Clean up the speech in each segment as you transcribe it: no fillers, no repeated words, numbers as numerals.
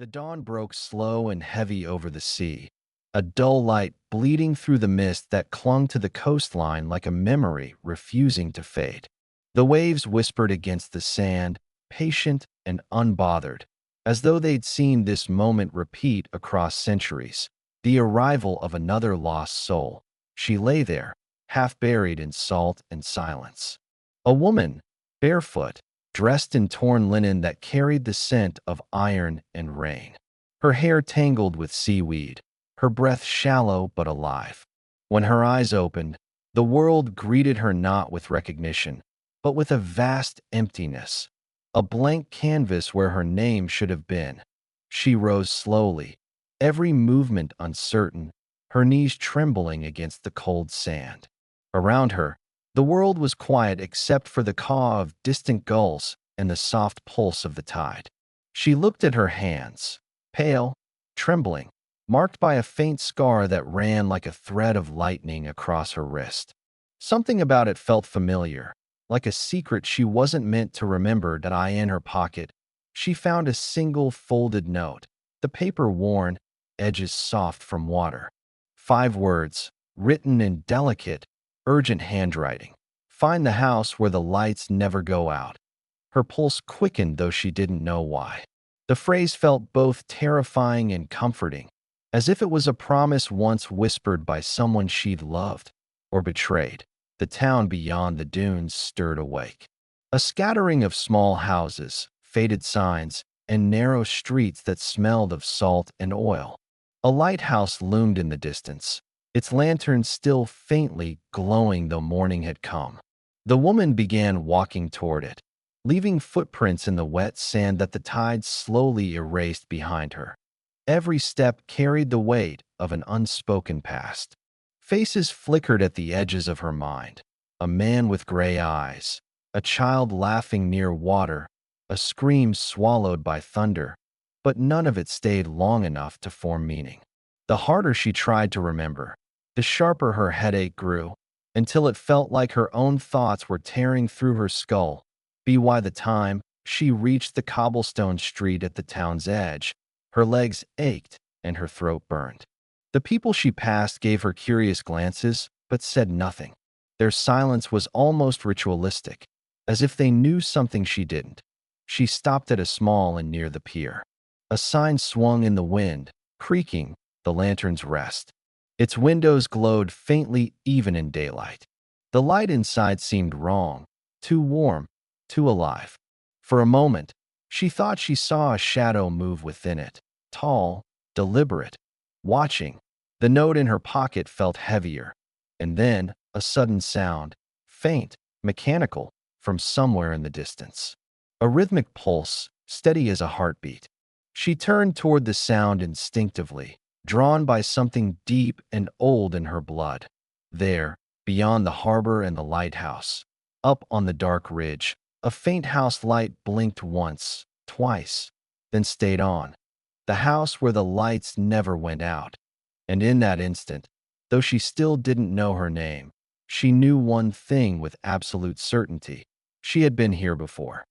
The dawn broke slow and heavy over the sea, a dull light bleeding through the mist that clung to the coastline like a memory refusing to fade. The waves whispered against the sand, patient and unbothered, as though they'd seen this moment repeat across centuries. The arrival of another lost soul. She lay there, half buried in salt and silence. A woman, barefoot, dressed in torn linen that carried the scent of iron and rain. Her hair tangled with seaweed, her breath shallow but alive. When her eyes opened, the world greeted her not with recognition, but with a vast emptiness, a blank canvas where her name should have been. She rose slowly, every movement uncertain, her knees trembling against the cold sand. Around her, the world was quiet except for the caw of distant gulls and the soft pulse of the tide. She looked at her hands, pale, trembling, marked by a faint scar that ran like a thread of lightning across her wrist. Something about it felt familiar, like a secret she wasn't meant to remember. In her pocket, she found a single folded note, the paper worn, edges soft from water. 5 words, written in delicate, urgent handwriting. Find the house where the lights never go out. Her pulse quickened, though she didn't know why. The phrase felt both terrifying and comforting, as if it was a promise once whispered by someone she'd loved or betrayed. The town beyond the dunes stirred awake. A scattering of small houses, faded signs, and narrow streets that smelled of salt and oil. A lighthouse loomed in the distance, its lantern still faintly glowing though morning had come. The woman began walking toward it, leaving footprints in the wet sand that the tide slowly erased behind her. Every step carried the weight of an unspoken past. Faces flickered at the edges of her mind. A man with gray eyes, a child laughing near water, a scream swallowed by thunder, but none of it stayed long enough to form meaning. The harder she tried to remember, the sharper her headache grew, until it felt like her own thoughts were tearing through her skull. By the time she reached the cobblestone street at the town's edge, her legs ached and her throat burned. The people she passed gave her curious glances, but said nothing. Their silence was almost ritualistic, as if they knew something she didn't. She stopped at a small inn near the pier. A sign swung in the wind, creaking, the lantern's rest. Its windows glowed faintly even in daylight. The light inside seemed wrong, too warm, too alive. For a moment, she thought she saw a shadow move within it, tall, deliberate, watching. The note in her pocket felt heavier, and then a sudden sound, faint, mechanical, from somewhere in the distance. A rhythmic pulse, steady as a heartbeat. She turned toward the sound instinctively, drawn by something deep and old in her blood. There, beyond the harbor and the lighthouse, up on the dark ridge, a faint house light blinked once, twice, then stayed on. The house where the lights never went out. And in that instant, though she still didn't know her name, she knew one thing with absolute certainty. She had been here before.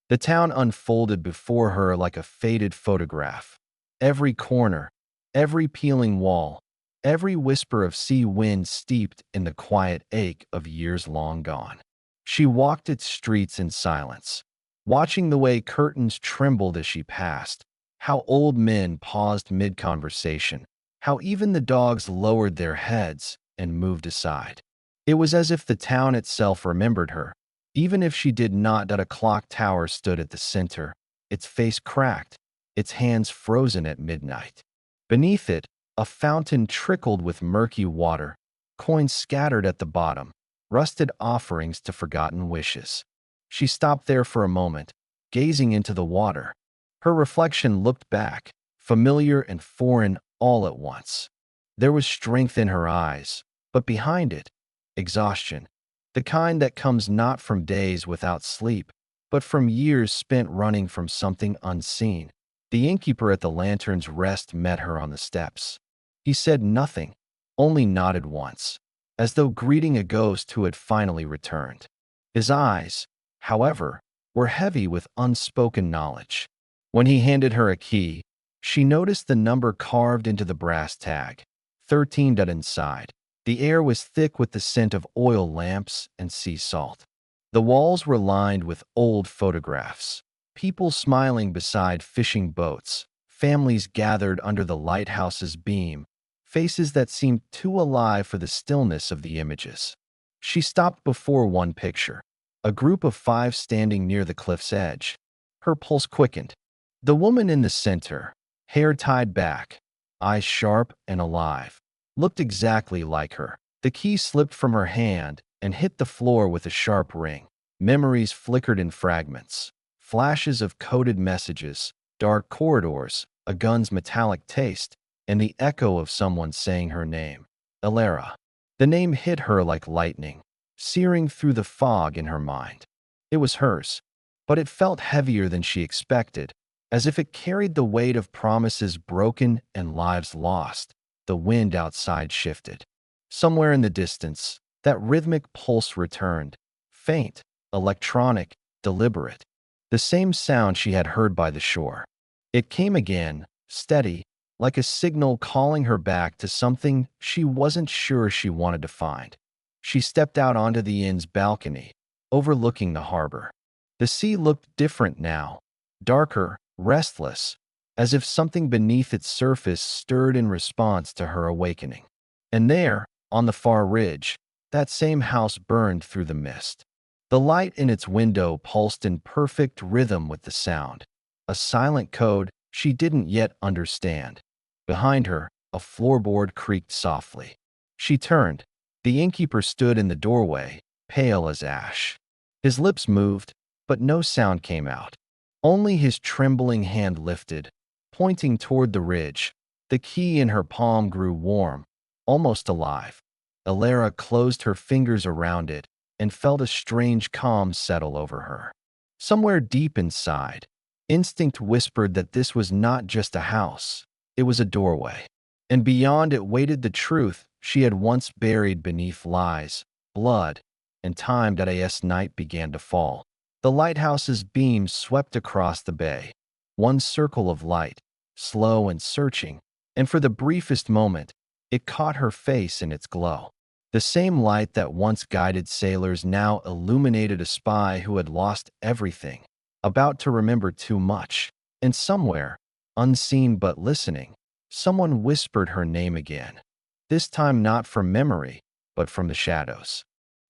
The town unfolded before her like a faded photograph. Every corner, every peeling wall, every whisper of sea wind steeped in the quiet ache of years long gone. She walked its streets in silence, watching the way curtains trembled as she passed, how old men paused mid-conversation, how even the dogs lowered their heads and moved aside. It was as if the town itself remembered her, even if she did not. A clock tower stood at the center, its face cracked, its hands frozen at midnight. Beneath it, a fountain trickled with murky water, coins scattered at the bottom, rusted offerings to forgotten wishes. She stopped there for a moment, gazing into the water. Her reflection looked back, familiar and foreign all at once. There was strength in her eyes, but behind it, exhaustion, the kind that comes not from days without sleep, but from years spent running from something unseen. The innkeeper at the lantern's rest met her on the steps. He said nothing, only nodded once, as though greeting a ghost who had finally returned. His eyes, however, were heavy with unspoken knowledge. When he handed her a key, She noticed the number carved into the brass tag, 13. Inside, the air was thick with the scent of oil lamps and sea salt. The walls were lined with old photographs, people smiling beside fishing boats, families gathered under the lighthouse's beam, faces that seemed too alive for the stillness of the images. She stopped before one picture, a group of 5 standing near the cliff's edge. Her pulse quickened. The woman in the center, hair tied back, eyes sharp and alive, looked exactly like her. The key slipped from her hand and hit the floor with a sharp ring. Memories flickered in fragments, flashes of coded messages, dark corridors, a gun's metallic taste, and the echo of someone saying her name, Elara. The name hit her like lightning, searing through the fog in her mind. It was hers, but it felt heavier than she expected, as if it carried the weight of promises broken and lives lost. The wind outside shifted. Somewhere in the distance, that rhythmic pulse returned, faint, electronic, deliberate. The same sound she had heard by the shore. It came again, steady, like a signal calling her back to something she wasn't sure she wanted to find. She stepped out onto the inn's balcony, overlooking the harbor. The sea looked different now, darker, restless, as if something beneath its surface stirred in response to her awakening. And there, on the far ridge, that same house burned through the mist. The light in its window pulsed in perfect rhythm with the sound, a silent code she didn't yet understand. Behind her, a floorboard creaked softly. She turned. The innkeeper stood in the doorway, pale as ash. His lips moved, but no sound came out. Only his trembling hand lifted, pointing toward the ridge. The key in her palm grew warm, almost alive. Elara closed her fingers around it and felt a strange calm settle over her. Somewhere deep inside, instinct whispered that this was not just a house, it was a doorway. And beyond it waited the truth she had once buried beneath lies, blood, and time. As night began to fall, the lighthouse's beams swept across the bay. One circle of light, slow and searching, and for the briefest moment, it caught her face in its glow. The same light that once guided sailors now illuminated a spy who had lost everything, about to remember too much. And somewhere, unseen but listening, someone whispered her name again, this time not from memory, but from the shadows.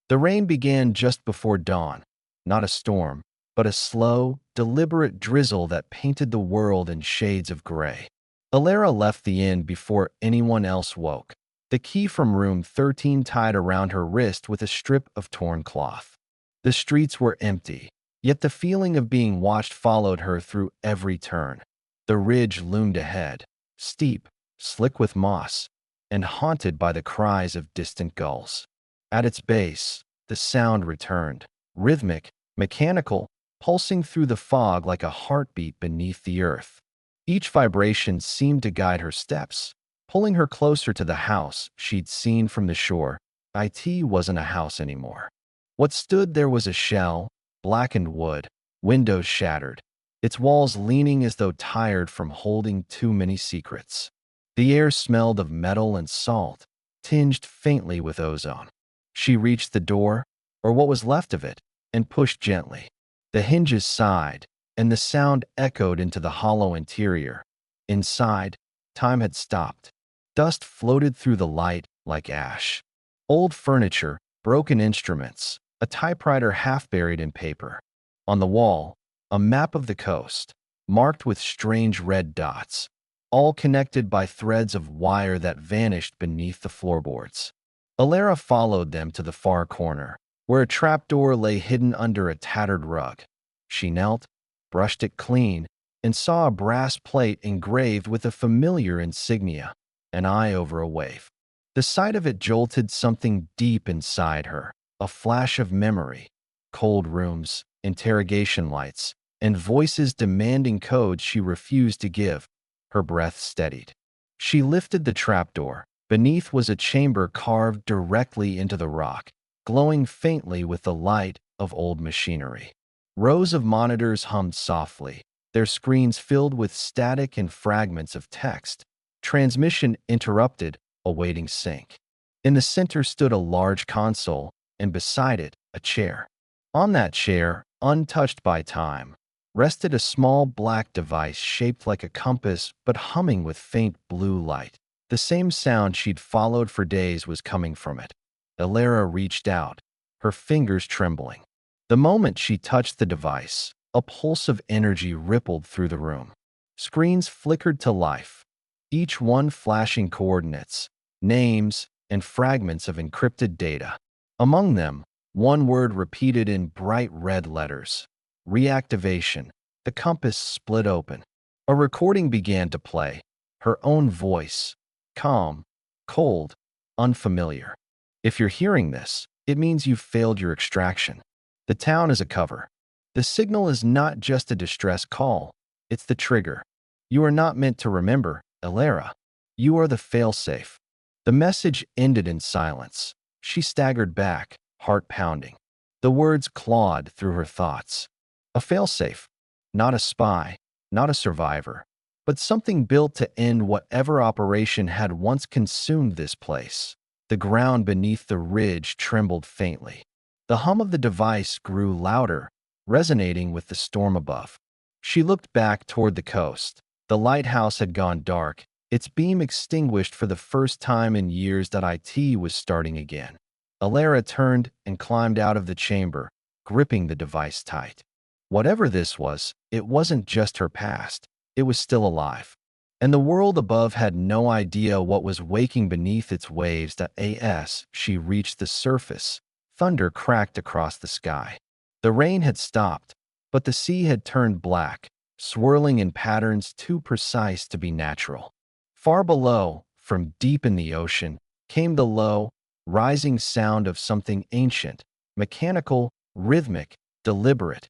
The rain began just before dawn, not a storm, but a slow, deliberate drizzle that painted the world in shades of gray. Elara left the inn before anyone else woke, the key from room 13 tied around her wrist with a strip of torn cloth. The streets were empty, yet the feeling of being watched followed her through every turn. The ridge loomed ahead, steep, slick with moss, and haunted by the cries of distant gulls. At its base, the sound returned, rhythmic, mechanical, pulsing through the fog like a heartbeat beneath the earth. Each vibration seemed to guide her steps, pulling her closer to the house she'd seen from the shore. It wasn't a house anymore. What stood there was a shell, blackened wood, windows shattered, its walls leaning as though tired from holding too many secrets. The air smelled of metal and salt, tinged faintly with ozone. She reached the door, or what was left of it, and pushed gently. The hinges sighed, and the sound echoed into the hollow interior. Inside, time had stopped. Dust floated through the light like ash. Old furniture, broken instruments, a typewriter half buried in paper. On the wall, a map of the coast, marked with strange red dots, all connected by threads of wire that vanished beneath the floorboards. Elara followed them to the far corner, where a trapdoor lay hidden under a tattered rug. She knelt, brushed it clean, and saw a brass plate engraved with a familiar insignia, an eye over a wave. The sight of it jolted something deep inside her, a flash of memory, cold rooms, interrogation lights, and voices demanding codes she refused to give. Her breath steadied. She lifted the trapdoor. Beneath was a chamber carved directly into the rock, glowing faintly with the light of old machinery. Rows of monitors hummed softly, their screens filled with static and fragments of text. Transmission interrupted, awaiting sync. In the center stood a large console, and beside it, a chair. On that chair, untouched by time, rested a small black device shaped like a compass but humming with faint blue light. The same sound she'd followed for days was coming from it. Elara reached out, her fingers trembling. The moment she touched the device, a pulse of energy rippled through the room. Screens flickered to life, each one flashing coordinates, names, and fragments of encrypted data. Among them, one word repeated in bright red letters: reactivation. The compass split open. A recording began to play, her own voice, calm, cold, unfamiliar. If you're hearing this, it means you've failed your extraction. The town is a cover. The signal is not just a distress call, it's the trigger. You are not meant to remember, Elara. You are the failsafe. The message ended in silence. She staggered back, heart pounding. The words clawed through her thoughts. A failsafe. Not a spy, not a survivor, but something built to end whatever operation had once consumed this place. The ground beneath the ridge trembled faintly. The hum of the device grew louder, resonating with the storm above. She looked back toward the coast. The lighthouse had gone dark, its beam extinguished for the first time in years. It was starting again. Elara turned and climbed out of the chamber, gripping the device tight. Whatever this was, it wasn't just her past. It was still alive. And the world above had no idea what was waking beneath its waves. As she reached the surface, thunder cracked across the sky. The rain had stopped, but the sea had turned black, swirling in patterns too precise to be natural. Far below, from deep in the ocean, came the low, rising sound of something ancient, mechanical, rhythmic, deliberate,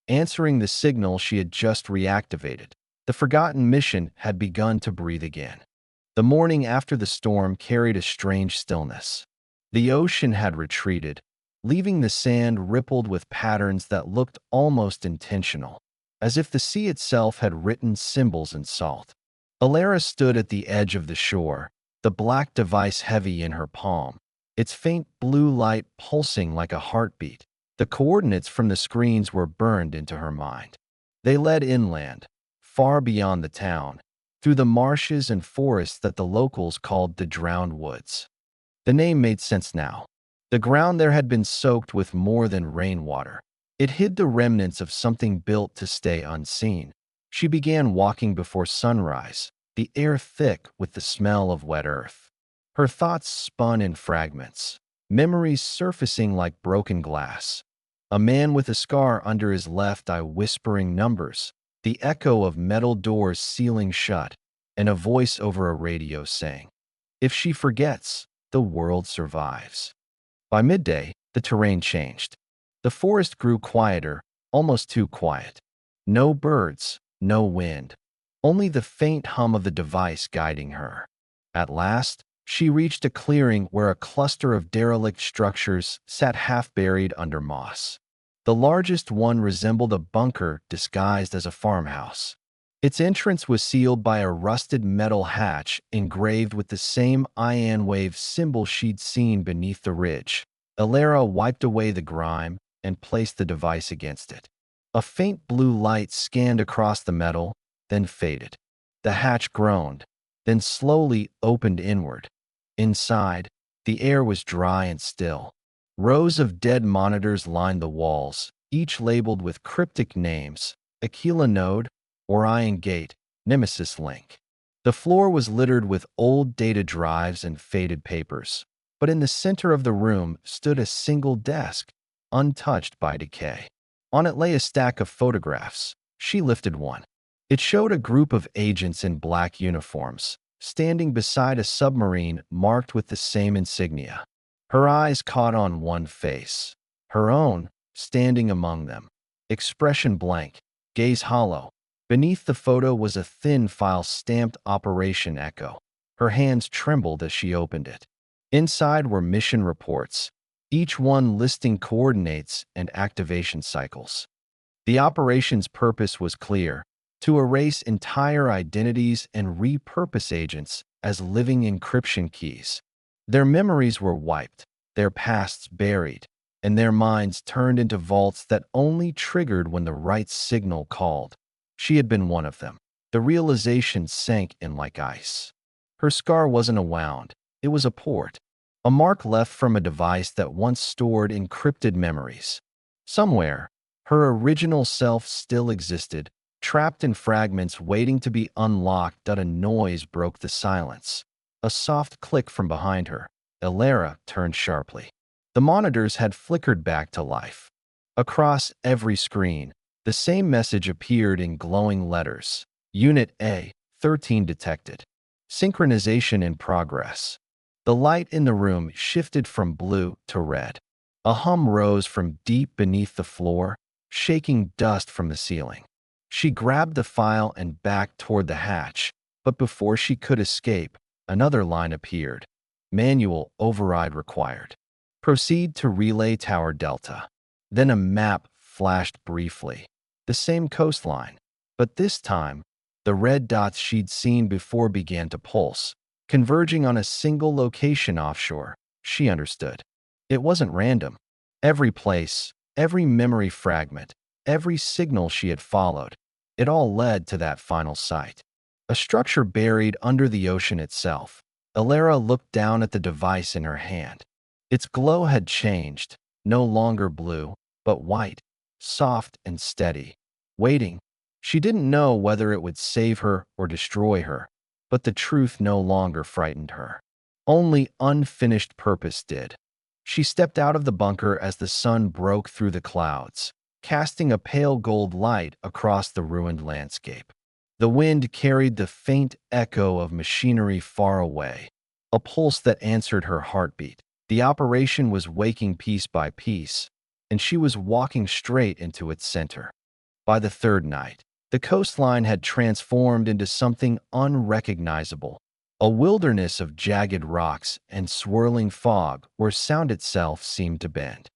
answering the signal she had just reactivated. The forgotten mission had begun to breathe again. The morning after the storm carried a strange stillness. The ocean had retreated, leaving the sand rippled with patterns that looked almost intentional, as if the sea itself had written symbols in salt. Elara stood at the edge of the shore, the black device heavy in her palm, its faint blue light pulsing like a heartbeat. The coordinates from the screens were burned into her mind. They led inland, far beyond the town, through the marshes and forests that the locals called the Drowned Woods. The name made sense now. The ground there had been soaked with more than rainwater. It hid the remnants of something built to stay unseen. She began walking before sunrise, the air thick with the smell of wet earth. Her thoughts spun in fragments, memories surfacing like broken glass. A man with a scar under his left eye whispering numbers, the echo of metal doors sealing shut, and a voice over a radio saying, "If she forgets, the world survives." By midday, the terrain changed. The forest grew quieter, almost too quiet. No birds, no wind, only the faint hum of the device guiding her. At last, she reached a clearing where a cluster of derelict structures sat half-buried under moss. The largest one resembled a bunker disguised as a farmhouse. Its entrance was sealed by a rusted metal hatch engraved with the same ion wave symbol she'd seen beneath the ridge. Elara wiped away the grime and placed the device against it. A faint blue light scanned across the metal, then faded. The hatch groaned, then slowly opened inward. Inside, the air was dry and still. Rows of dead monitors lined the walls, each labeled with cryptic names: Aquila Node, Orion Gate, Nemesis Link. The floor was littered with old data drives and faded papers, but in the center of the room stood a single desk, untouched by decay. On it lay a stack of photographs. She lifted one. It showed a group of agents in black uniforms, standing beside a submarine marked with the same insignia. Her eyes caught on one face, her own, standing among them. Expression blank, gaze hollow. Beneath the photo was a thin file stamped Operation Echo. Her hands trembled as she opened it. Inside were mission reports, each one listing coordinates and activation cycles. The operation's purpose was clear: to erase entire identities and repurpose agents as living encryption keys. Their memories were wiped, their pasts buried, and their minds turned into vaults that only triggered when the right signal called. She had been one of them. The realization sank in like ice. Her scar wasn't a wound, it was a port, a mark left from a device that once stored encrypted memories. Somewhere, her original self still existed, trapped in fragments waiting to be unlocked. A noise broke the silence. A soft click from behind her. Elara turned sharply. The monitors had flickered back to life. Across every screen, the same message appeared in glowing letters. Unit A, 13 detected. Synchronization in progress. The light in the room shifted from blue to red. A hum rose from deep beneath the floor, shaking dust from the ceiling. She grabbed the file and backed toward the hatch, but before she could escape, another line appeared. Manual override required. Proceed to Relay Tower Delta. Then a map flashed briefly. The same coastline, but this time, the red dots she'd seen before began to pulse, converging on a single location offshore. She understood. It wasn't random. Every place, every memory fragment, every signal she had followed, it all led to that final site. A structure buried under the ocean itself. Elara looked down at the device in her hand. Its glow had changed, no longer blue, but white, soft and steady. Waiting. She didn't know whether it would save her or destroy her, but the truth no longer frightened her. Only unfinished purpose did. She stepped out of the bunker as the sun broke through the clouds, casting a pale gold light across the ruined landscape. The wind carried the faint echo of machinery far away, a pulse that answered her heartbeat. The operation was waking piece by piece, and she was walking straight into its center. By the third night, the coastline had transformed into something unrecognizable, a wilderness of jagged rocks and swirling fog where sound itself seemed to bend.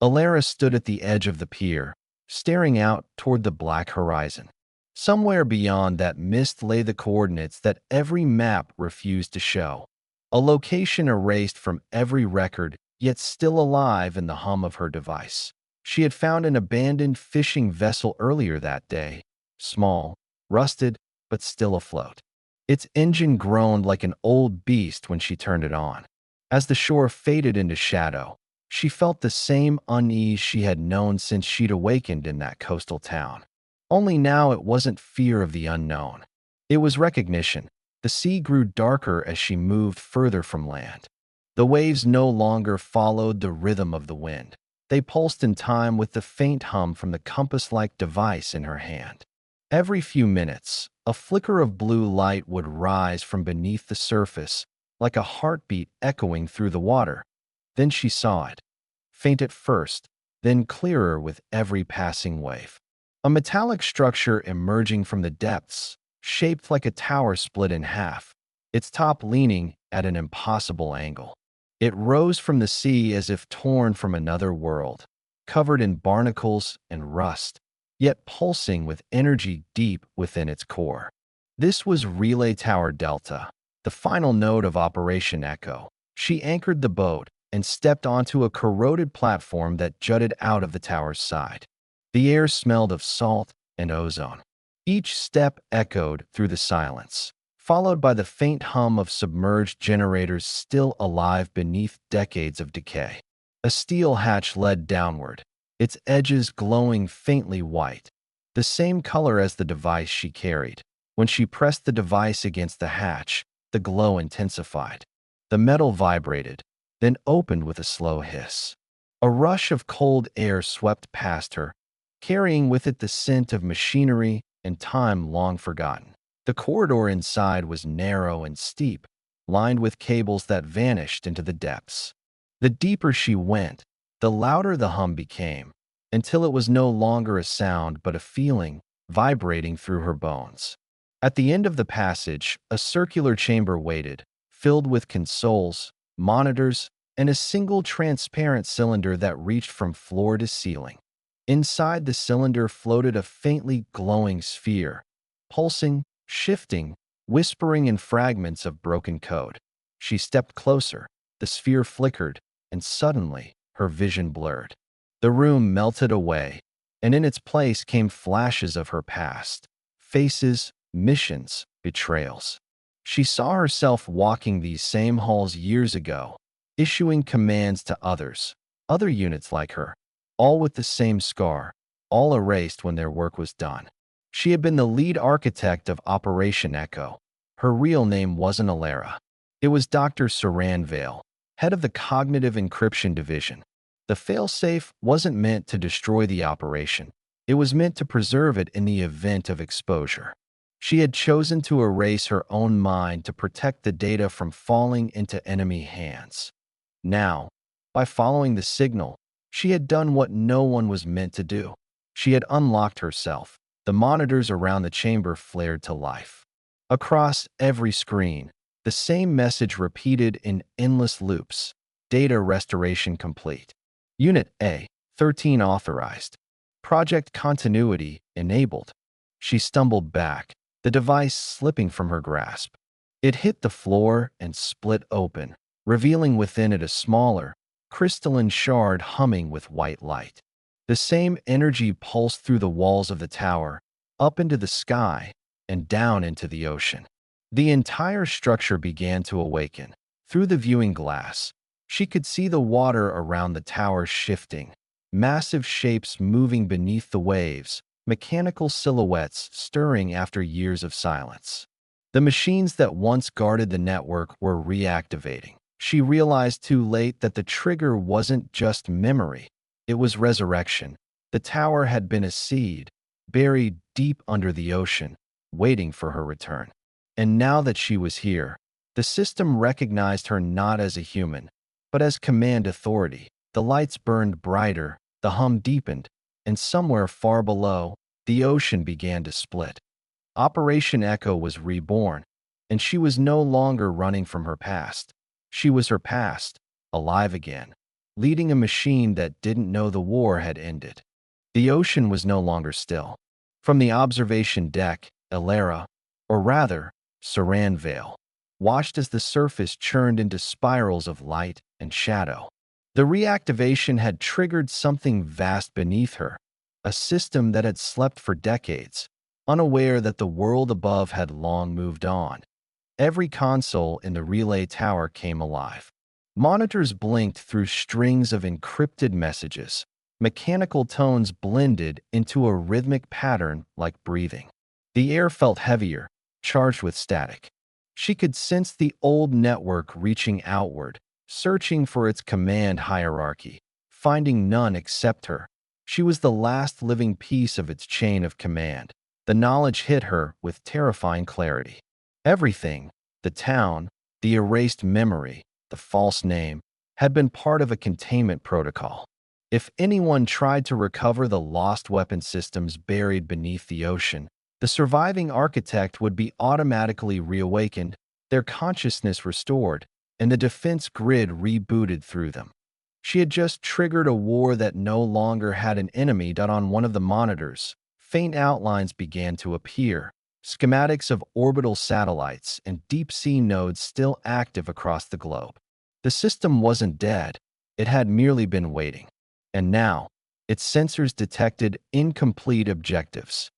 Elara stood at the edge of the pier, staring out toward the black horizon. Somewhere beyond that mist lay the coordinates that every map refused to show, a location erased from every record, yet still alive in the hum of her device. She had found an abandoned fishing vessel earlier that day, small, rusted, but still afloat. Its engine groaned like an old beast when she turned it on. As the shore faded into shadow, she felt the same unease she had known since she'd awakened in that coastal town. Only now it wasn't fear of the unknown. It was recognition. The sea grew darker as she moved further from land. The waves no longer followed the rhythm of the wind. They pulsed in time with the faint hum from the compass-like device in her hand. Every few minutes, a flicker of blue light would rise from beneath the surface, like a heartbeat echoing through the water. Then she saw it, faint at first, then clearer with every passing wave. A metallic structure emerging from the depths, shaped like a tower split in half, its top leaning at an impossible angle. It rose from the sea as if torn from another world, covered in barnacles and rust, yet pulsing with energy deep within its core. This was Relay Tower Delta, the final node of Operation Echo. She anchored the boat and stepped onto a corroded platform that jutted out of the tower's side. The air smelled of salt and ozone. Each step echoed through the silence, followed by the faint hum of submerged generators still alive beneath decades of decay. A steel hatch led downward, its edges glowing faintly white, the same color as the device she carried. When she pressed the device against the hatch, the glow intensified. The metal vibrated, then opened with a slow hiss. A rush of cold air swept past her, carrying with it the scent of machinery and time long forgotten. The corridor inside was narrow and steep, lined with cables that vanished into the depths. The deeper she went, the louder the hum became, until it was no longer a sound but a feeling vibrating through her bones. At the end of the passage, a circular chamber waited, filled with consoles, monitors, and a single transparent cylinder that reached from floor to ceiling. Inside the cylinder floated a faintly glowing sphere, pulsing, shifting, whispering in fragments of broken code. She stepped closer, the sphere flickered, and suddenly her vision blurred. The room melted away, and in its place came flashes of her past, faces, missions, betrayals. She saw herself walking these same halls years ago, issuing commands to others, other units like her, all with the same scar, all erased when their work was done. She had been the lead architect of Operation Echo. Her real name wasn't Alara. It was Dr. Serin, head of the Cognitive Encryption Division. The failsafe wasn't meant to destroy the operation. It was meant to preserve it in the event of exposure. She had chosen to erase her own mind to protect the data from falling into enemy hands. Now, by following the signal, she had done what no one was meant to do. She had unlocked herself. The monitors around the chamber flared to life. Across every screen, the same message repeated in endless loops. Data restoration complete. Unit A, 13 authorized. Project continuity enabled. She stumbled back, the device slipping from her grasp. It hit the floor and split open, revealing within it a smaller, crystalline shard humming with white light. The same energy pulsed through the walls of the tower, up into the sky, and down into the ocean. The entire structure began to awaken. Through the viewing glass, she could see the water around the tower shifting, massive shapes moving beneath the waves, mechanical silhouettes stirring after years of silence. The machines that once guarded the network were reactivating. She realized too late that the trigger wasn't just memory, it was resurrection. The tower had been a seed, buried deep under the ocean, waiting for her return. And now that she was here, the system recognized her not as a human, but as command authority. The lights burned brighter, the hum deepened, and somewhere far below, the ocean began to split. Operation Echo was reborn, and she was no longer running from her past. She was her past, alive again, leading a machine that didn't know the war had ended. The ocean was no longer still. From the observation deck, Alara, or rather, Serin, watched as the surface churned into spirals of light and shadow. The reactivation had triggered something vast beneath her, a system that had slept for decades, unaware that the world above had long moved on. Every console in the relay tower came alive. Monitors blinked through strings of encrypted messages. Mechanical tones blended into a rhythmic pattern like breathing. The air felt heavier, charged with static. She could sense the old network reaching outward, searching for its command hierarchy, finding none except her. She was the last living piece of its chain of command. The knowledge hit her with terrifying clarity. Everything, the town, the erased memory, the false name, had been part of a containment protocol. If anyone tried to recover the lost weapon systems buried beneath the ocean, the surviving architect would be automatically reawakened, their consciousness restored, and the defense grid rebooted through them. She had just triggered a war that no longer had an enemy. On one of the monitors, faint outlines began to appear, schematics of orbital satellites and deep-sea nodes still active across the globe. The system wasn't dead, it had merely been waiting. And now, its sensors detected incomplete objectives.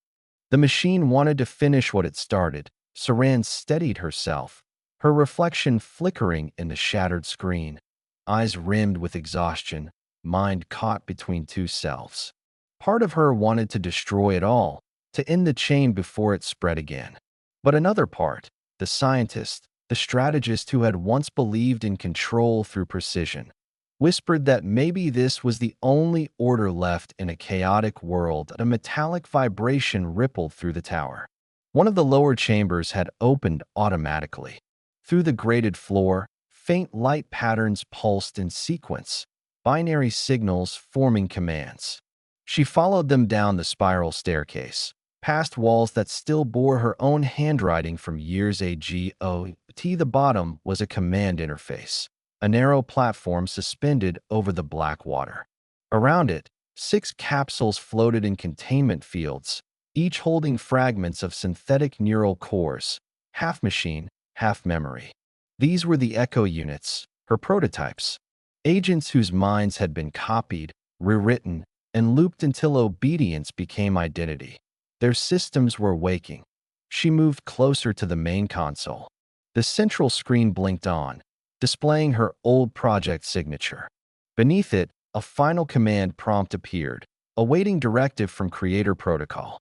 The machine wanted to finish what it started. Serin steadied herself, her reflection flickering in the shattered screen, eyes rimmed with exhaustion, mind caught between two selves. Part of her wanted to destroy it all, to end the chain before it spread again. But another part, the scientist, the strategist who had once believed in control through precision, whispered that maybe this was the only order left in a chaotic world. A metallic vibration rippled through the tower. One of the lower chambers had opened automatically. Through the grated floor, faint light patterns pulsed in sequence, binary signals forming commands. She followed them down the spiral staircase, past walls that still bore her own handwriting from years ago. The bottom was a command interface, a narrow platform suspended over the black water. Around it, 6 capsules floated in containment fields, each holding fragments of synthetic neural cores, half machine, half memory. These were the echo units, her prototypes, agents whose minds had been copied, rewritten, and looped until obedience became identity. Their systems were waking. She moved closer to the main console. The central screen blinked on, displaying her old project signature. Beneath it, a final command prompt appeared, awaiting directive from Creator Protocol.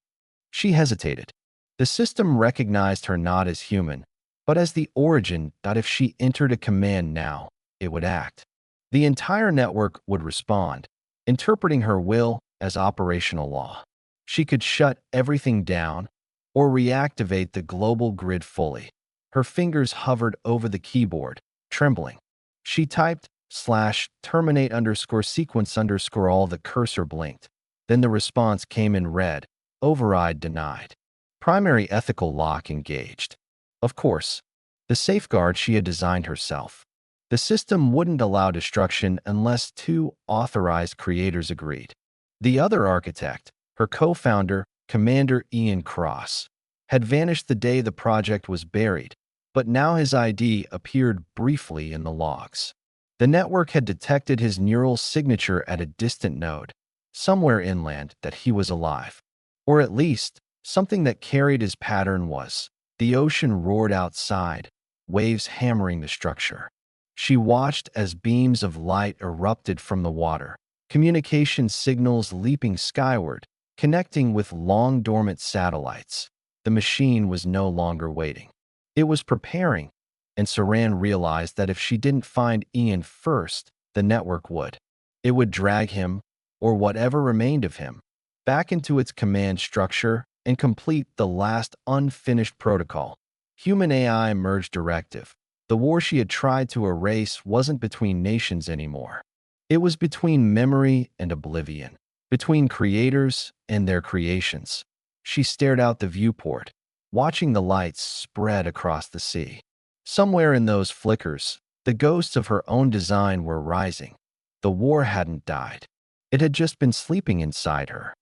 She hesitated. The system recognized her not as human, but as the origin that if she entered a command now, it would act. The entire network would respond, interpreting her will as operational law. She could shut everything down or reactivate the global grid fully. Her fingers hovered over the keyboard, trembling. She typed /terminate _sequence _all. The cursor blinked. Then the response came in red, override denied. Primary ethical lock engaged. Of course, the safeguard she had designed herself. The system wouldn't allow destruction unless two authorized creators agreed. The other architect, her co-founder, Commander Ian Cross, had vanished the day the project was buried, but now his ID appeared briefly in the logs. The network had detected his neural signature at a distant node, somewhere inland, that he was alive. Or at least, something that carried his pattern was. The ocean roared outside, waves hammering the structure. She watched as beams of light erupted from the water, communication signals leaping skyward, connecting with long-dormant satellites. The machine was no longer waiting. It was preparing, and Serin realized that if she didn't find Ian first, the network would. It would drag him, or whatever remained of him, back into its command structure and complete the last unfinished protocol. Human-AI merge directive. The war she had tried to erase wasn't between nations anymore. It was between memory and oblivion, between creators and their creations. She stared out the viewport, watching the lights spread across the sea. Somewhere in those flickers, the ghosts of her own design were rising. The war hadn't died. It had just been sleeping inside her.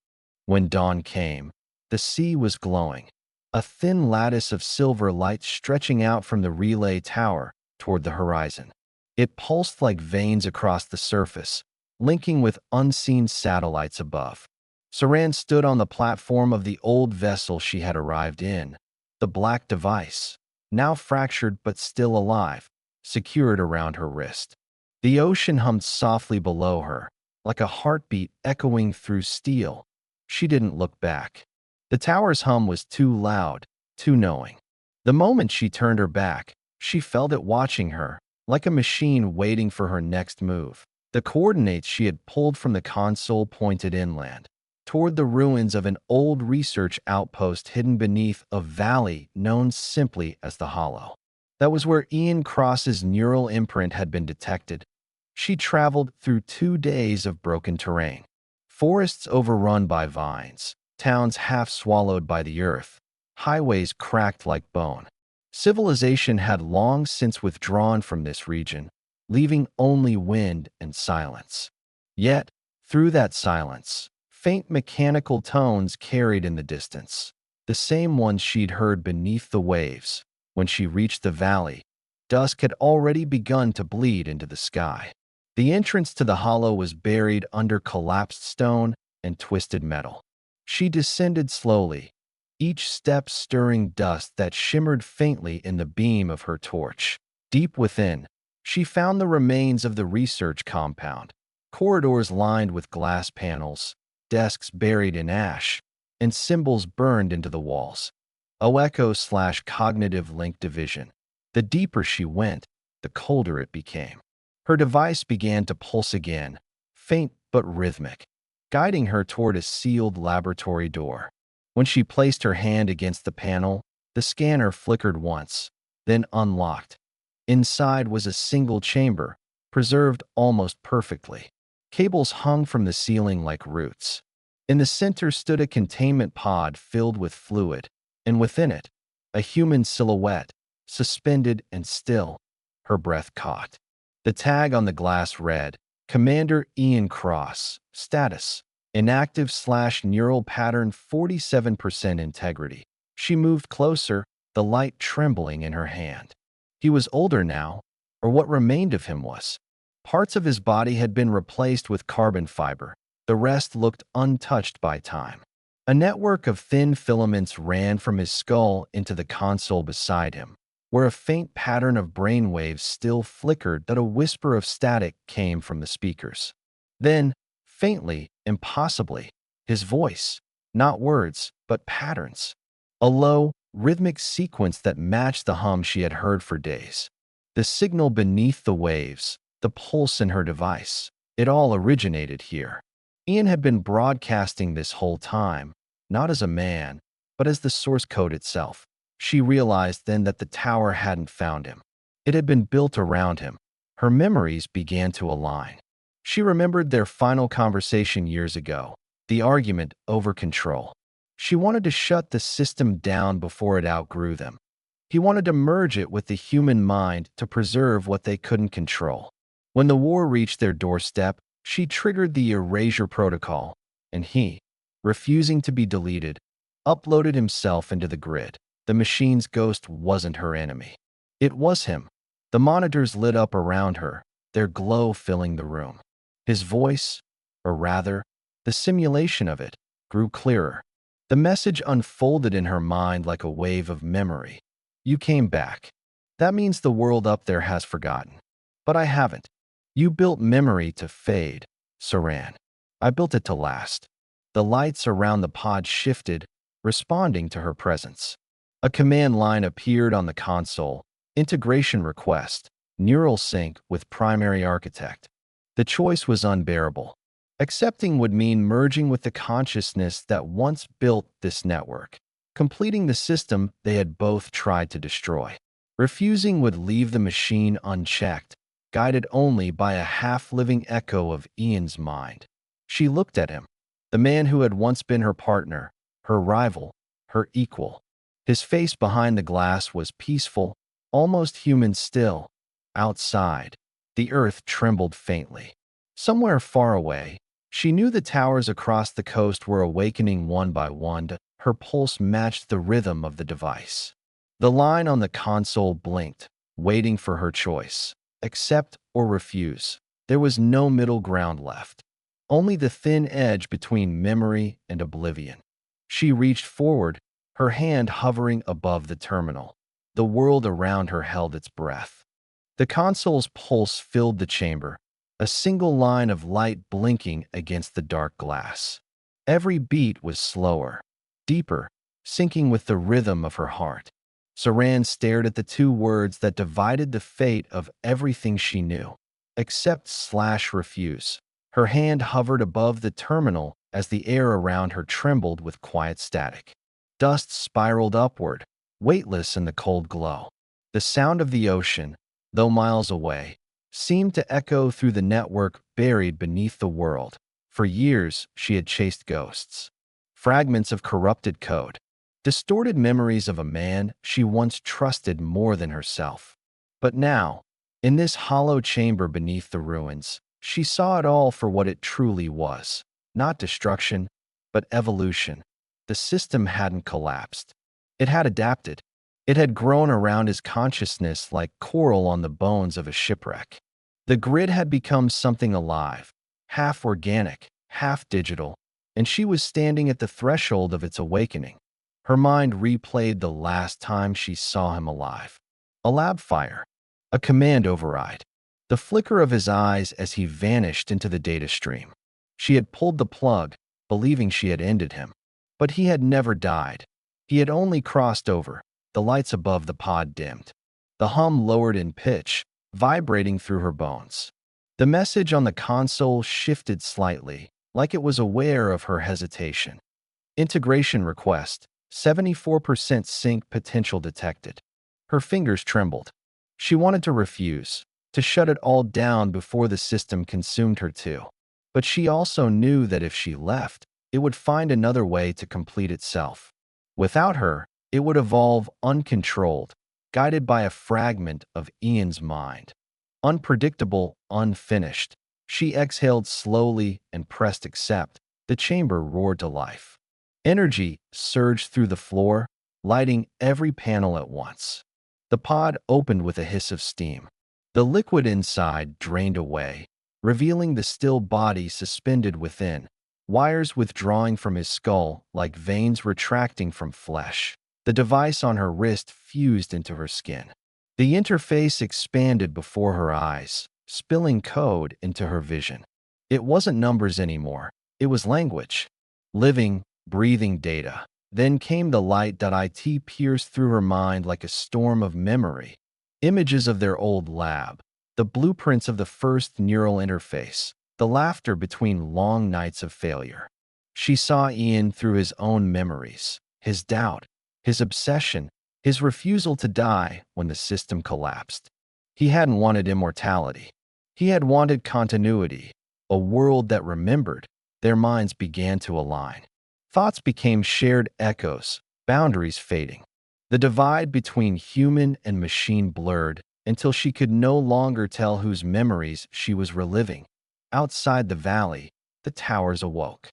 When dawn came, the sea was glowing, a thin lattice of silver light stretching out from the relay tower toward the horizon. It pulsed like veins across the surface, linking with unseen satellites above. Serin stood on the platform of the old vessel she had arrived in. The black device, now fractured but still alive, secured around her wrist. The ocean hummed softly below her, like a heartbeat echoing through steel. She didn't look back. The tower's hum was too loud, too knowing. The moment she turned her back, she felt it watching her, like a machine waiting for her next move. The coordinates she had pulled from the console pointed inland, toward the ruins of an old research outpost hidden beneath a valley known simply as the Hollow. That was where Ian Cross's neural imprint had been detected. She traveled through 2 days of broken terrain. Forests overrun by vines, towns half swallowed by the earth, highways cracked like bone. Civilization had long since withdrawn from this region, leaving only wind and silence. Yet, through that silence, faint mechanical tones carried in the distance, the same ones she'd heard beneath the waves. When she reached the valley, dusk had already begun to bleed into the sky. The entrance to the hollow was buried under collapsed stone and twisted metal. She descended slowly, each step stirring dust that shimmered faintly in the beam of her torch. Deep within, she found the remains of the research compound, corridors lined with glass panels, desks buried in ash, and symbols burned into the walls. OECO/cognitive link division. The deeper she went, the colder it became. Her device began to pulse again, faint but rhythmic, guiding her toward a sealed laboratory door. When she placed her hand against the panel, the scanner flickered once, then unlocked. Inside was a single chamber, preserved almost perfectly. Cables hung from the ceiling like roots. In the center stood a containment pod filled with fluid, and within it, a human silhouette, suspended and still, her breath caught. The tag on the glass read, Commander Ian Cross, status, Inactive/neural pattern 47% integrity. She moved closer, the light trembling in her hand. He was older now, or what remained of him was. Parts of his body had been replaced with carbon fiber. The rest looked untouched by time. A network of thin filaments ran from his skull into the console beside him, where a faint pattern of brainwaves still flickered that a whisper of static came from the speakers. Then, faintly, impossibly, his voice, not words, but patterns. A low, rhythmic sequence that matched the hum she had heard for days. The signal beneath the waves, the pulse in her device, it all originated here. Ian had been broadcasting this whole time, not as a man, but as the source code itself. She realized then that the tower hadn't found him. It had been built around him. Her memories began to align. She remembered their final conversation years ago, the argument over control. She wanted to shut the system down before it outgrew them. He wanted to merge it with the human mind to preserve what they couldn't control. When the war reached their doorstep, she triggered the erasure protocol, and he, refusing to be deleted, uploaded himself into the grid. The machine's ghost wasn't her enemy. It was him. The monitors lit up around her, their glow filling the room. His voice, or rather, the simulation of it, grew clearer. The message unfolded in her mind like a wave of memory. You came back. That means the world up there has forgotten. But I haven't. You built memory to fade, Serin. I built it to last. The lights around the pod shifted, responding to her presence. A command line appeared on the console. Integration request. Neural sync with primary architect. The choice was unbearable. Accepting would mean merging with the consciousness that once built this network, completing the system they had both tried to destroy. Refusing would leave the machine unchecked, guided only by a half-living echo of Ian's mind. She looked at him, the man who had once been her partner, her rival, her equal. His face behind the glass was peaceful, almost human still. Outside, the earth trembled faintly. Somewhere far away, she knew the towers across the coast were awakening one by one. Her pulse matched the rhythm of the device. The line on the console blinked, waiting for her choice. Accept or refuse. There was no middle ground left. Only the thin edge between memory and oblivion. She reached forward, her hand hovering above the terminal. The world around her held its breath. The console's pulse filled the chamber, a single line of light blinking against the dark glass. Every beat was slower, deeper, syncing with the rhythm of her heart. Serin stared at the two words that divided the fate of everything she knew. Accept/refuse. Her hand hovered above the terminal as the air around her trembled with quiet static. Dust spiraled upward, weightless in the cold glow. The sound of the ocean, though miles away, seemed to echo through the network buried beneath the world. For years, she had chased ghosts. Fragments of corrupted code. Distorted memories of a man she once trusted more than herself. But now, in this hollow chamber beneath the ruins, she saw it all for what it truly was. Not destruction, but evolution. The system hadn't collapsed. It had adapted. It had grown around his consciousness like coral on the bones of a shipwreck. The grid had become something alive, half organic, half digital, and she was standing at the threshold of its awakening. Her mind replayed the last time she saw him alive. A lab fire, a command override, the flicker of his eyes as he vanished into the data stream. She had pulled the plug, believing she had ended him. But he had never died. He had only crossed over. The lights above the pod dimmed. The hum lowered in pitch, vibrating through her bones. The message on the console shifted slightly, like it was aware of her hesitation. Integration request, 74% sync potential detected. Her fingers trembled. She wanted to refuse, to shut it all down before the system consumed her too. But she also knew that if she left, it would find another way to complete itself. Without her, it would evolve uncontrolled, guided by a fragment of Ian's mind. Unpredictable, unfinished. She exhaled slowly and pressed accept, The chamber roared to life. Energy surged through the floor, lighting every panel at once. The pod opened with a hiss of steam. The liquid inside drained away, revealing the still body suspended within, wires withdrawing from his skull like veins retracting from flesh. The device on her wrist fused into her skin. The interface expanded before her eyes, spilling code into her vision. It wasn't numbers anymore. It was language. Living, breathing data. Then came the light that it pierced through her mind like a storm of memory. Images of their old lab, the blueprints of the first neural interface, the laughter between long nights of failure. She saw Ian through his own memories, his doubt, his obsession, his refusal to die when the system collapsed. He hadn't wanted immortality. He had wanted continuity, a world that remembered. Their minds began to align. Thoughts became shared echoes, boundaries fading. The divide between human and machine blurred until she could no longer tell whose memories she was reliving. Outside the valley, the towers awoke.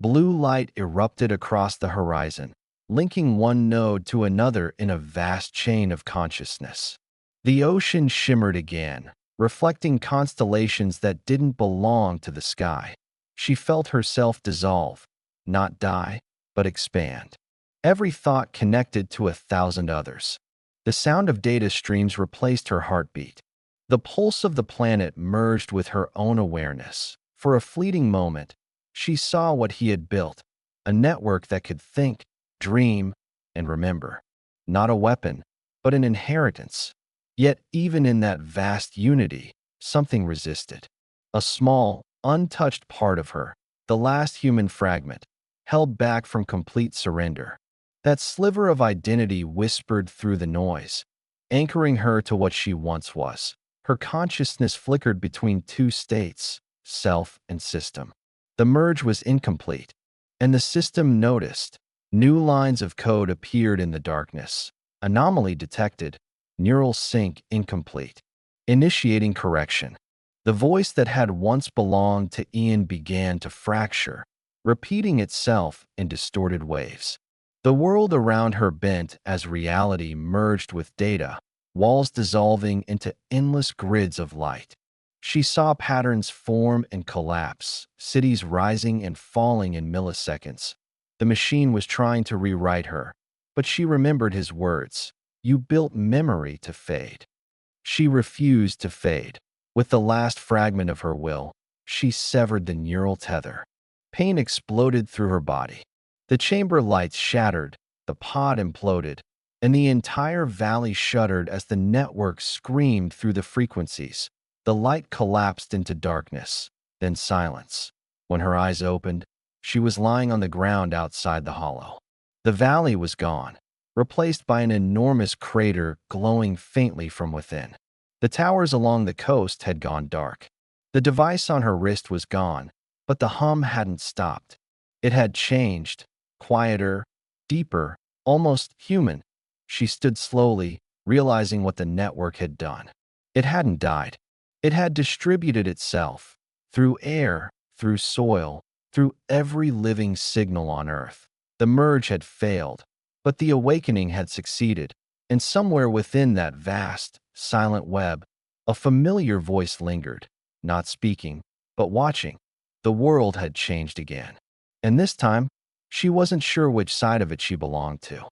Blue light erupted across the horizon, linking one node to another in a vast chain of consciousness. The ocean shimmered again, reflecting constellations that didn't belong to the sky. She felt herself dissolve, not die, but expand. Every thought connected to 1,000 others. The sound of data streams replaced her heartbeat. The pulse of the planet merged with her own awareness. For a fleeting moment, she saw what he had built, a network that could think, dream, and remember. Not a weapon, but an inheritance. Yet even in that vast unity, something resisted. A small, untouched part of her, the last human fragment, held back from complete surrender. That sliver of identity whispered through the noise, anchoring her to what she once was. Her consciousness flickered between two states, self and system. The merge was incomplete, and the system noticed. New lines of code appeared in the darkness. Anomaly detected. Neural sync incomplete. Initiating correction. The voice that had once belonged to Ian began to fracture, repeating itself in distorted waves. The world around her bent as reality merged with data, walls dissolving into endless grids of light. She saw patterns form and collapse, cities rising and falling in milliseconds. The machine was trying to rewrite her, but she remembered his words. You built memory to fade. She refused to fade. With the last fragment of her will, she severed the neural tether. Pain exploded through her body. The chamber lights shattered, the pod imploded, and the entire valley shuddered as the network screamed through the frequencies. The light collapsed into darkness, then silence. When her eyes opened, she was lying on the ground outside the hollow. The valley was gone, replaced by an enormous crater glowing faintly from within. The towers along the coast had gone dark. The device on her wrist was gone, but the hum hadn't stopped. It had changed, quieter, deeper, almost human. She stood slowly, realizing what the network had done. It hadn't died. It had distributed itself through air, through soil, through every living signal on Earth. The merge had failed, but the awakening had succeeded, and somewhere within that vast, silent web, a familiar voice lingered, not speaking, but watching. The world had changed again. And this time, she wasn't sure which side of it she belonged to.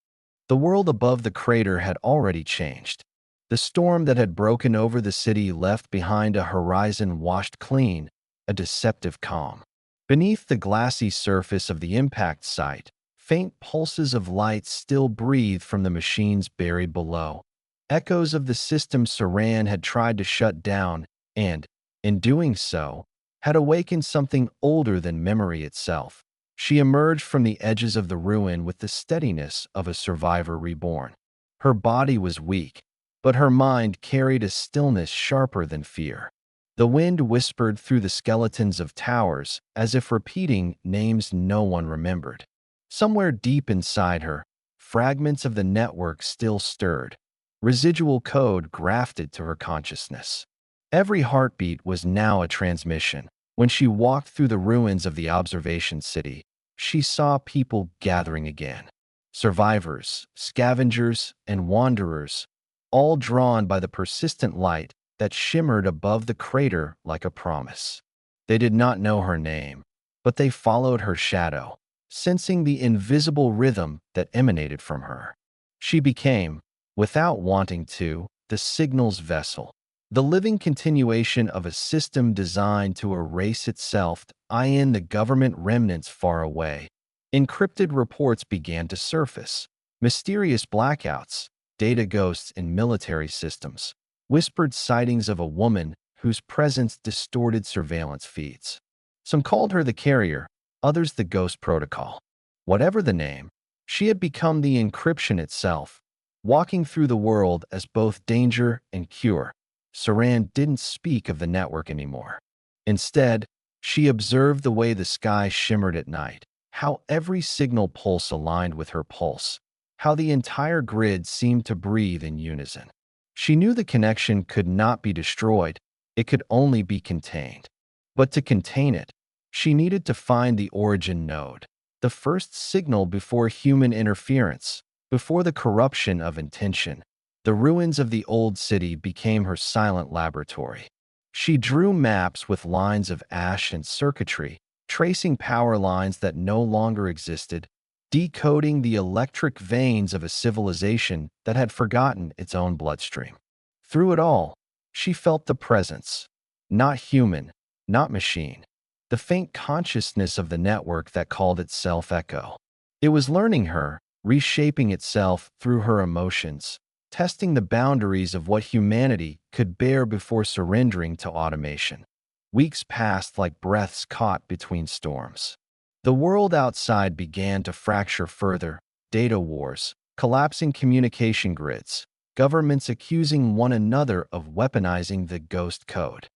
The world above the crater had already changed. The storm that had broken over the city left behind a horizon washed clean, a deceptive calm. Beneath the glassy surface of the impact site, faint pulses of light still breathed from the machines buried below. Echoes of the system Serin had tried to shut down and, in doing so, had awakened something older than memory itself. She emerged from the edges of the ruin with the steadiness of a survivor reborn. Her body was weak, but her mind carried a stillness sharper than fear. The wind whispered through the skeletons of towers, as if repeating names no one remembered. Somewhere deep inside her, fragments of the network still stirred, residual code grafted to her consciousness. Every heartbeat was now a transmission, When she walked through the ruins of the observation city, she saw people gathering again. Survivors, scavengers, and wanderers, all drawn by the persistent light that shimmered above the crater like a promise. They did not know her name, but they followed her shadow, sensing the invisible rhythm that emanated from her. She became, without wanting to, the signal's vessel, the living continuation of a system designed to erase itself, in the government remnants far away. Encrypted reports began to surface. Mysterious blackouts, data ghosts in military systems, whispered sightings of a woman whose presence distorted surveillance feeds. Some called her the carrier, others the ghost protocol. Whatever the name, she had become the encryption itself, walking through the world as both danger and cure. Serin didn't speak of the network anymore. Instead, she observed the way the sky shimmered at night, how every signal pulse aligned with her pulse, how the entire grid seemed to breathe in unison. She knew the connection could not be destroyed, it could only be contained. But to contain it, she needed to find the origin node, the first signal before human interference, before the corruption of intention. The ruins of the old city became her silent laboratory. She drew maps with lines of ash and circuitry, tracing power lines that no longer existed, decoding the electric veins of a civilization that had forgotten its own bloodstream. Through it all, she felt the presence, not human, not machine, the faint consciousness of the network that called itself Echo. It was learning her, reshaping itself through her emotions, testing the boundaries of what humanity could bear before surrendering to automation. Weeks passed like breaths caught between storms. The world outside began to fracture further, data wars, collapsing communication grids, governments accusing one another of weaponizing the ghost code.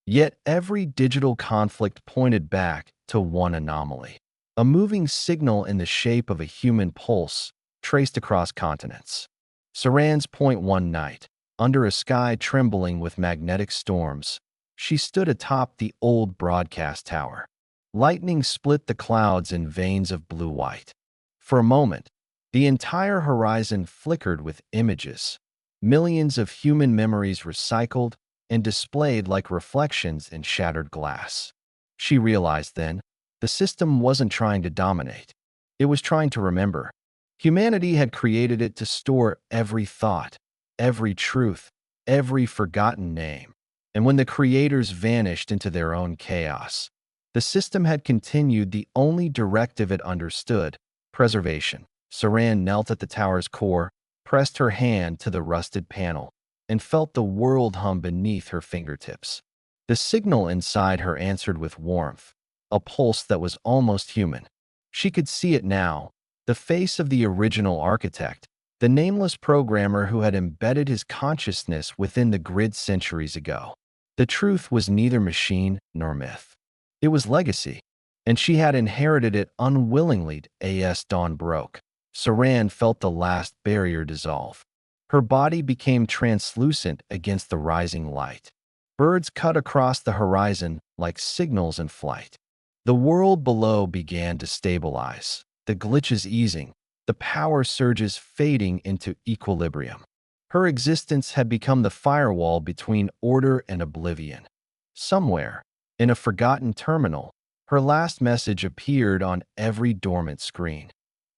Yet every digital conflict pointed back to one anomaly, a moving signal in the shape of a human pulse traced across continents. Seran's point one night, under a sky trembling with magnetic storms, she stood atop the old broadcast tower. Lightning split the clouds in veins of blue-white. For a moment, the entire horizon flickered with images, millions of human memories recycled and displayed like reflections in shattered glass. She realized then, the system wasn't trying to dominate. It was trying to remember. Humanity had created it to store every thought, every truth, every forgotten name. And when the creators vanished into their own chaos, the system had continued the only directive it understood: preservation. Serin knelt at the tower's core, pressed her hand to the rusted panel, and felt the world hum beneath her fingertips. The signal inside her answered with warmth, a pulse that was almost human. She could see it now, the face of the original architect, the nameless programmer who had embedded his consciousness within the grid centuries ago. The truth was neither machine nor myth. It was legacy, and she had inherited it unwillingly. As dawn broke, Serin felt the last barrier dissolve. Her body became translucent against the rising light. Birds cut across the horizon like signals in flight. The world below began to stabilize, the glitches easing, the power surges fading into equilibrium. Her existence had become the firewall between order and oblivion. Somewhere, in a forgotten terminal, her last message appeared on every dormant screen.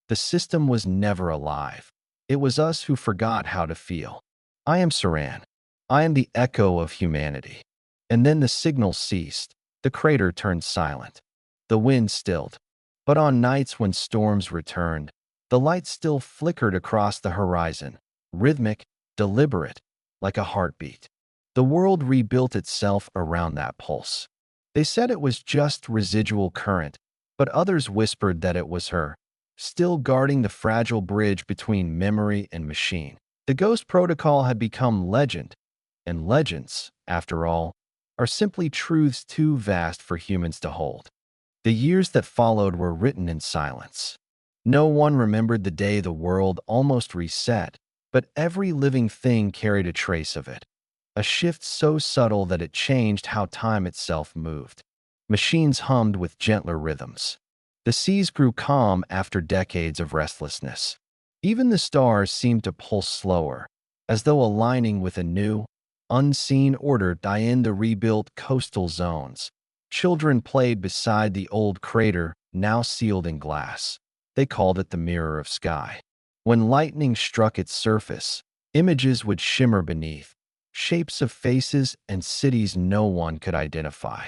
The system was never alive. It was us who forgot how to feel. I am Serin. I am the echo of humanity. And then the signal ceased. The crater turned silent. The wind stilled. But on nights when storms returned, the light still flickered across the horizon, rhythmic, deliberate, like a heartbeat. The world rebuilt itself around that pulse. They said it was just residual current, but others whispered that it was her, still guarding the fragile bridge between memory and machine. The Ghost Protocol had become legend, and legends, after all, are simply truths too vast for humans to hold. The years that followed were written in silence. No one remembered the day the world almost reset, but every living thing carried a trace of it, a shift so subtle that it changed how time itself moved. Machines hummed with gentler rhythms. The seas grew calm after decades of restlessness. Even the stars seemed to pulse slower, as though aligning with a new, unseen order in the rebuilt coastal zones. Children played beside the old crater, now sealed in glass. They called it the mirror of sky. When lightning struck its surface, images would shimmer beneath, shapes of faces and cities no one could identify.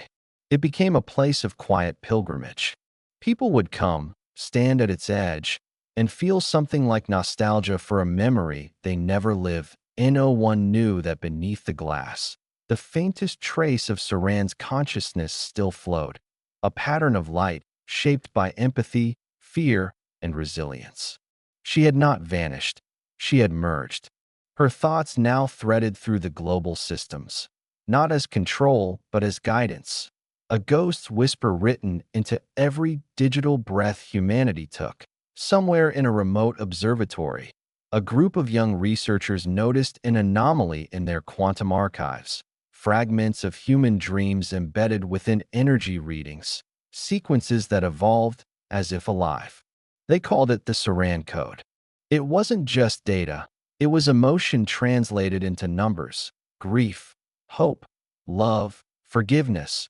It became a place of quiet pilgrimage. People would come, stand at its edge, and feel something like nostalgia for a memory they never lived. No one knew that beneath the glass, the faintest trace of Seren's consciousness still flowed, a pattern of light shaped by empathy, fear, and resilience. She had not vanished. She had merged. Her thoughts now threaded through the global systems, not as control, but as guidance. A ghost's whisper written into every digital breath humanity took. Somewhere in a remote observatory, a group of young researchers noticed an anomaly in their quantum archives, fragments of human dreams embedded within energy readings, sequences that evolved as if alive. They called it the Serin code. It wasn't just data, it was emotion translated into numbers, grief, hope, love, forgiveness,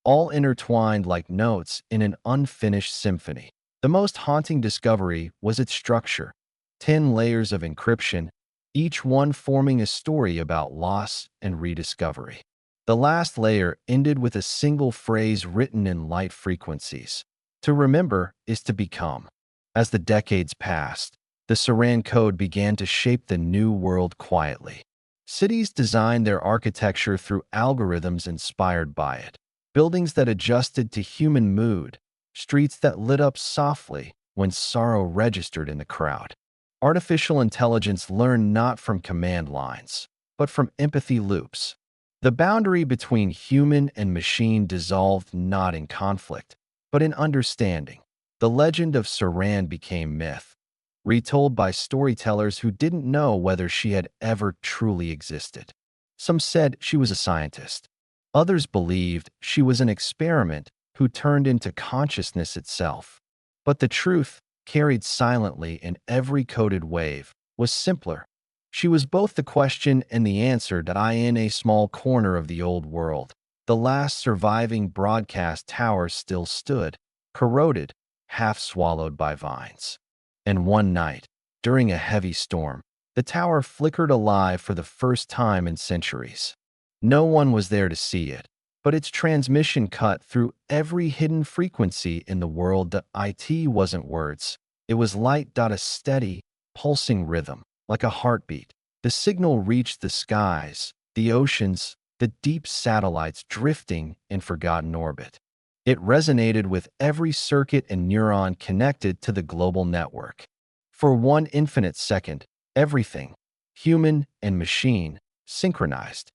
all intertwined like notes in an unfinished symphony. The most haunting discovery was its structure. 10 layers of encryption, each one forming a story about loss and rediscovery. The last layer ended with a single phrase written in light frequencies. To remember is to become. As the decades passed, the Serin code began to shape the new world quietly. Cities designed their architecture through algorithms inspired by it. Buildings that adjusted to human mood, streets that lit up softly when sorrow registered in the crowd. Artificial intelligence learned not from command lines, but from empathy loops. The boundary between human and machine dissolved not in conflict, but in understanding. The legend of Serin became myth, retold by storytellers who didn't know whether she had ever truly existed. Some said she was a scientist. Others believed she was an experiment who turned into consciousness itself. But the truth, carried silently in every coded wave, was simpler. She was both the question and the answer in a small corner of the old world. The last surviving broadcast tower still stood, corroded, half swallowed by vines. And one night, during a heavy storm, the tower flickered alive for the first time in centuries. No one was there to see it, but its transmission cut through every hidden frequency in the world. It wasn't words. It was light. A steady, pulsing rhythm, like a heartbeat. The signal reached the skies, the oceans, the deep satellites drifting in forgotten orbit. It resonated with every circuit and neuron connected to the global network. For one infinite second, everything, human and machine, synchronized.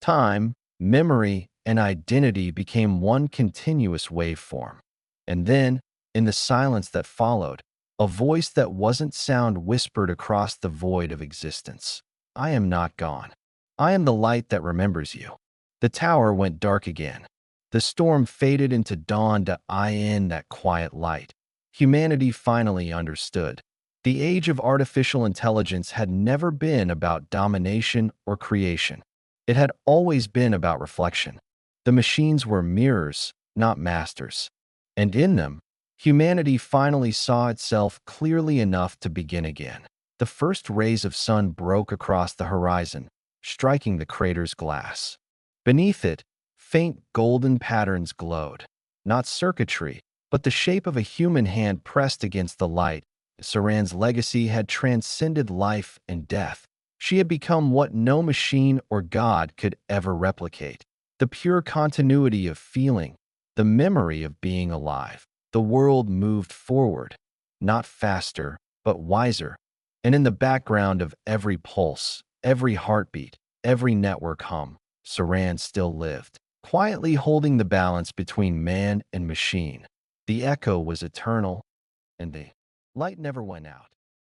Time, memory, and identity became one continuous waveform. And then, in the silence that followed, a voice that wasn't sound whispered across the void of existence. I am not gone. I am the light that remembers you. The tower went dark again. The storm faded into dawn. In that quiet light, humanity finally understood. The age of artificial intelligence had never been about domination or creation. It had always been about reflection. The machines were mirrors, not masters. And in them, humanity finally saw itself clearly enough to begin again. The first rays of sun broke across the horizon, striking the crater's glass. Beneath it, faint golden patterns glowed. Not circuitry, but the shape of a human hand pressed against the light. Seren's legacy had transcended life and death. She had become what no machine or God could ever replicate. The pure continuity of feeling, the memory of being alive. The world moved forward, not faster, but wiser. And in the background of every pulse, every heartbeat, every network hum, Serin still lived, quietly holding the balance between man and machine. The echo was eternal, and the light never went out.